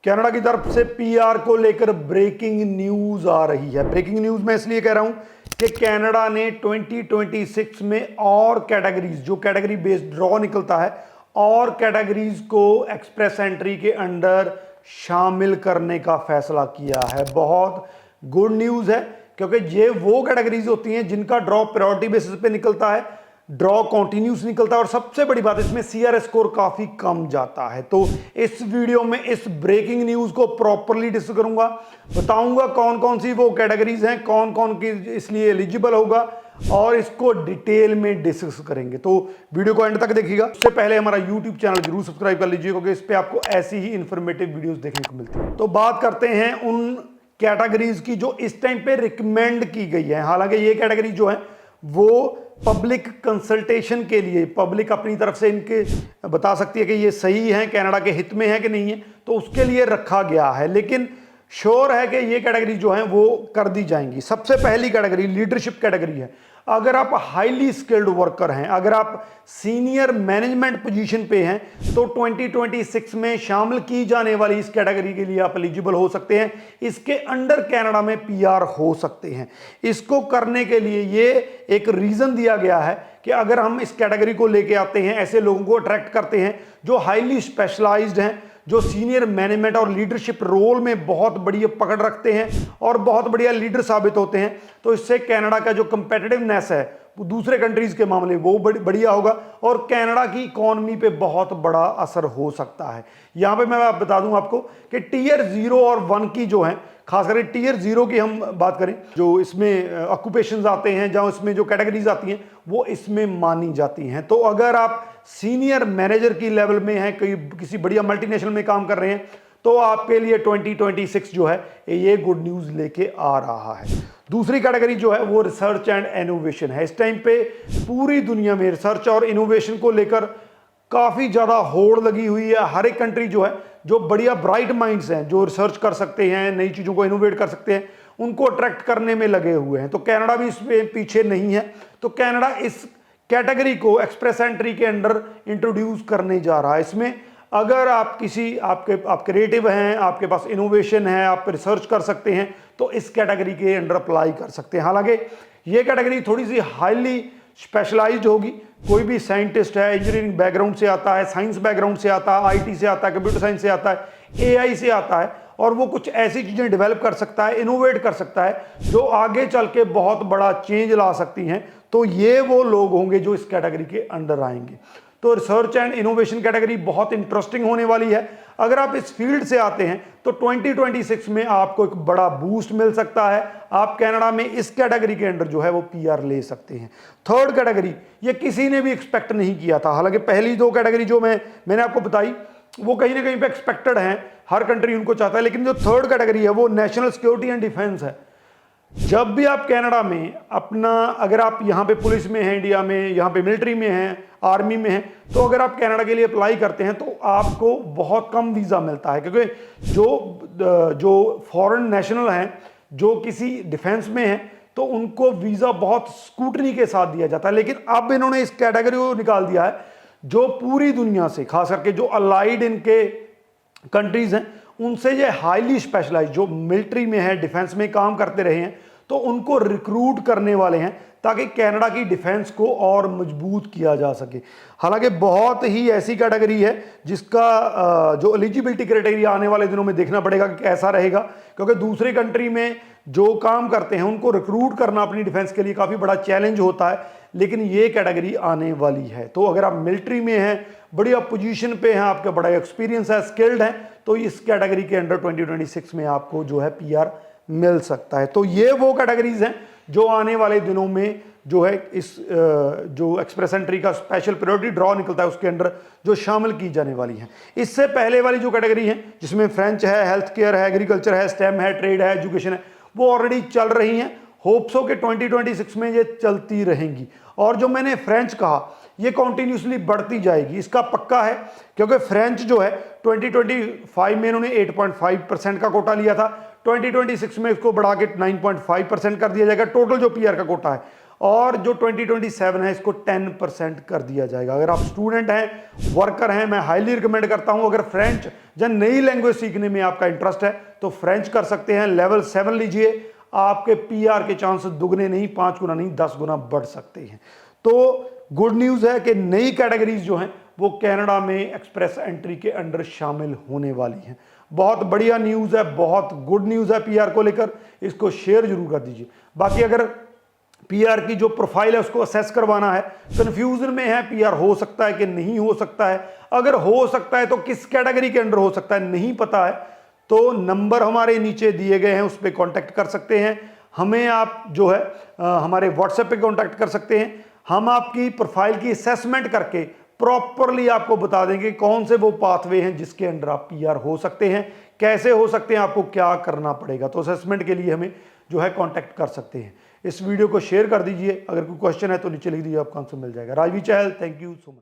Canada की तरफ से पीआर को लेकर ब्रेकिंग न्यूज आ रही है। ब्रेकिंग न्यूज मैं इसलिए कह रहा हूं कि कनाडा ने 2026 में और कैटेगरीज, जो कैटेगरी बेस्ड ड्रॉ निकलता है, और कैटेगरीज को एक्सप्रेस एंट्री के अंडर शामिल करने का फैसला किया है। बहुत गुड न्यूज है, क्योंकि ये वो कैटेगरीज होती हैं जिनका ड्रॉ प्रायोरिटी बेसिस पे निकलता है, ड्रॉ कॉन्टिन्यूस निकलता है, और सबसे बड़ी बात इसमें सीआरएस स्कोर काफी कम जाता है। तो इस वीडियो में इस ब्रेकिंग न्यूज को प्रॉपरली डिस्कस करूंगा, बताऊंगा कौन कौन सी वो कैटेगरीज हैं, कौन कौन की इसलिए एलिजिबल होगा, और इसको डिटेल में डिस्कस करेंगे। तो वीडियो को एंड तक देखिएगा। उससे पहले हमारा यूट्यूब चैनल जरूर सब्सक्राइब कर लीजिए, क्योंकि इस पे आपको ऐसी ही इंफॉर्मेटिव वीडियोस देखने को मिलती है। तो बात करते हैं उन कैटेगरीज की जो इस टाइम पे रिकमेंड की गई है। हालांकि ये कैटेगरी जो है वो पब्लिक कंसल्टेशन के लिए, पब्लिक अपनी तरफ से इनके बता सकती है कि ये सही है, कनाडा के हित में है कि नहीं है, तो उसके लिए रखा गया है। लेकिन श्योर है कि ये कैटेगरी जो है वो कर दी जाएंगी। सबसे पहली कैटेगरी लीडरशिप कैटेगरी है। अगर आप हाईली स्किल्ड वर्कर हैं, अगर आप सीनियर मैनेजमेंट पोजीशन पे हैं, तो 2026 में शामिल की जाने वाली इस कैटेगरी के लिए आप एलिजिबल हो सकते हैं। इसके अंडर कनाडा में पीआर हो सकते हैं। इसको करने के लिए ये एक रीजन दिया गया है कि अगर हम इस कैटेगरी को लेके आते हैं, ऐसे लोगों को अट्रैक्ट करते हैं जो हाईली स्पेशलाइज्ड हैं, जो सीनियर मैनेजमेंट और लीडरशिप रोल में बहुत बढ़िया पकड़ रखते हैं और बहुत बढ़िया लीडर साबित होते हैं, तो इससे कनाडा का जो कंपेटिटिवनेस है वो दूसरे कंट्रीज के मामले वो बढ़िया होगा, और कनाडा की इकोनॉमी पे बहुत बड़ा असर हो सकता है। यहां पे मैं बता दूं आपको कि टीयर 0 और 1 की जो है, खास करके टीयर 0 की हम बात करें, जो इसमें ऑक्यूपेशंस आते हैं, जहां इसमें जो कैटेगरीज आती हैं वो इसमें मानी जाती हैं। तो अगर आप सीनियर मैनेजर की लेवल में हैं, किसी बढ़िया मल्टीनेशनल में काम कर रहे हैं, तो आपके लिए 2026 जो है ये गुड न्यूज लेके आ रहा है। दूसरी कैटेगरी जो है वो रिसर्च एंड इनोवेशन है। इस टाइम पे पूरी दुनिया में रिसर्च और इनोवेशन को लेकर काफी ज्यादा होड़ लगी हुई है। हर एक कंट्री जो है, जो बढ़िया ब्राइट माइंड्स हैं, जो रिसर्च कर सकते हैं, नई चीजों को इनोवेट कर सकते हैं, उनको अट्रैक्ट करने में लगे हुए हैं। तो कनाडा भी इसमें पीछे नहीं है। तो कनाडा इस कैटेगरी को एक्सप्रेस एंट्री के अंडर इंट्रोड्यूस करने जा रहा है। इसमें अगर आप आप क्रिएटिव हैं, आपके पास इनोवेशन है, आप रिसर्च कर सकते हैं, तो इस कैटेगरी के अंडर अप्लाई कर सकते हैं। हालांकि ये कैटेगरी थोड़ी सी हाईली स्पेशलाइज्ड होगी। कोई भी साइंटिस्ट है, इंजीनियरिंग बैकग्राउंड से आता है, साइंस बैकग्राउंड से आता है, आईटी से आता है, कंप्यूटर साइंस से आता है, एआई से आता है, और वो कुछ ऐसी चीजें डेवलप कर सकता है, इनोवेट कर सकता है, जो आगे चल के बहुत बड़ा चेंज ला सकती हैं। तो ये वो लोग होंगे जो इस कैटेगरी के अंडर आएंगे। तो रिसर्च एंड इनोवेशन कैटेगरी बहुत इंटरेस्टिंग होने वाली है। अगर आप इस फील्ड से आते हैं तो 2026 में आपको एक बड़ा बूस्ट मिल सकता है। आप कनाडा में इस कैटेगरी के अंडर जो है वो पीआर ले सकते हैं। थर्ड कैटेगरी, ये किसी ने भी एक्सपेक्ट नहीं किया था। हालांकि पहली दो कैटेगरी जो मैंने आपको बताई वो कहीं ना कहीं पे एक्सपेक्टेड हैं, हर कंट्री उनको चाहता है। लेकिन जो थर्ड कैटेगरी है वो नेशनल सिक्योरिटी एंड डिफेंस है। जब भी आप कनाडा में अपना, अगर आप यहाँ पे पुलिस में हैं, इंडिया में, यहाँ पे मिलिट्री में हैं, आर्मी में हैं, तो अगर आप कनाडा के लिए अप्लाई करते हैं तो आपको बहुत कम वीज़ा मिलता है। क्योंकि जो फॉरेन नेशनल हैं, जो किसी डिफेंस में हैं, तो उनको वीज़ा बहुत स्कूटनी के साथ दिया जाता है। लेकिन अब इन्होंने इस कैटेगरी को निकाल दिया है, जो पूरी दुनिया से, खास करके जो अलाइड इनके कंट्रीज हैं, उनसे ये हाईली स्पेशलाइज्ड, जो मिलिट्री में है, डिफेंस में काम करते रहे हैं, तो उनको रिक्रूट करने वाले हैं, ताकि कनाडा की डिफेंस को और मजबूत किया जा सके। हालांकि बहुत ही ऐसी कैटेगरी है जिसका जो एलिजिबिलिटी क्राइटेरिया आने वाले दिनों में देखना पड़ेगा कि कैसा रहेगा, क्योंकि दूसरी कंट्री में जो काम करते हैं उनको रिक्रूट करना अपनी डिफेंस के लिए काफ़ी बड़ा चैलेंज होता है। लेकिन ये कैटेगरी आने वाली है। तो अगर आप मिलिट्री में हैं, बढ़िया पोजीशन पे हैं, आपका बड़ा एक्सपीरियंस है, स्किल्ड हैं, तो इस कैटेगरी के अंडर 2026 में आपको जो है पीआर मिल सकता है। तो ये वो कैटेगरीज हैं जो आने वाले दिनों में जो है इस जो एक्सप्रेस एंट्री का स्पेशल प्रायोरिटी ड्रॉ निकलता है उसके अंडर जो शामिल की जाने वाली हैं। इससे पहले वाली जो कैटेगरी है, जिसमें फ्रेंच है, हेल्थ केयर है, एग्रीकल्चर है, स्टेम है, ट्रेड है, एजुकेशन है, वो ऑलरेडी चल रही हैं। होप्स हो कि 2026 में ये चलती रहेंगी। और जो मैंने फ्रेंच कहा, ये कॉन्टिन्यूसली बढ़ती जाएगी, इसका पक्का है। क्योंकि फ्रेंच जो है 2025 में इन्होंने 8.5% का कोटा लिया था, 2026 में इसको बढ़ा के 9.5% कर दिया जाएगा, टोटल जो पीआर का कोटा है। और जो 2027 है इसको 10% कर दिया जाएगा। अगर आप स्टूडेंट हैं, वर्कर हैं, मैं हाईली रिकमेंड करता हूं, अगर फ्रेंच या नई लैंग्वेज सीखने में आपका इंटरेस्ट है तो फ्रेंच कर सकते हैं। लेवल 7 लीजिए, आपके पीआर के चांसेस दुगने नहीं, 5 गुना नहीं, 10 गुना बढ़ सकते हैं। तो गुड न्यूज है कि नई कैटेगरीज जो हैं वो कनाडा में एक्सप्रेस एंट्री के अंडर शामिल होने वाली हैं। बहुत बढ़िया न्यूज है, बहुत गुड न्यूज है पीआर को लेकर, इसको शेयर जरूर कर दीजिए। बाकी अगर पीआर की जो प्रोफाइल है उसको असेस करवाना है, कंफ्यूजन में है पीआर हो सकता है कि नहीं हो सकता है, अगर हो सकता है तो किस कैटेगरी के अंडर हो सकता है नहीं पता है, तो नंबर हमारे नीचे दिए गए हैं, उस पर कॉन्टैक्ट कर सकते हैं। हमें आप जो है हमारे व्हाट्सएप पे कॉन्टैक्ट कर सकते हैं। हम आपकी प्रोफाइल की असेसमेंट करके प्रॉपरली आपको बता देंगे कौन से वो पाथवे हैं जिसके अंडर आप पीआर हो सकते हैं, कैसे हो सकते हैं, आपको क्या करना पड़ेगा। तो असेसमेंट के लिए हमें जो है कांटेक्ट कर सकते हैं। इस वीडियो को शेयर कर दीजिए, अगर कोई क्वेश्चन है तो नीचे लिख दीजिए, आपको आंसर मिल जाएगा। राजवी चहल, थैंक यू सो मच।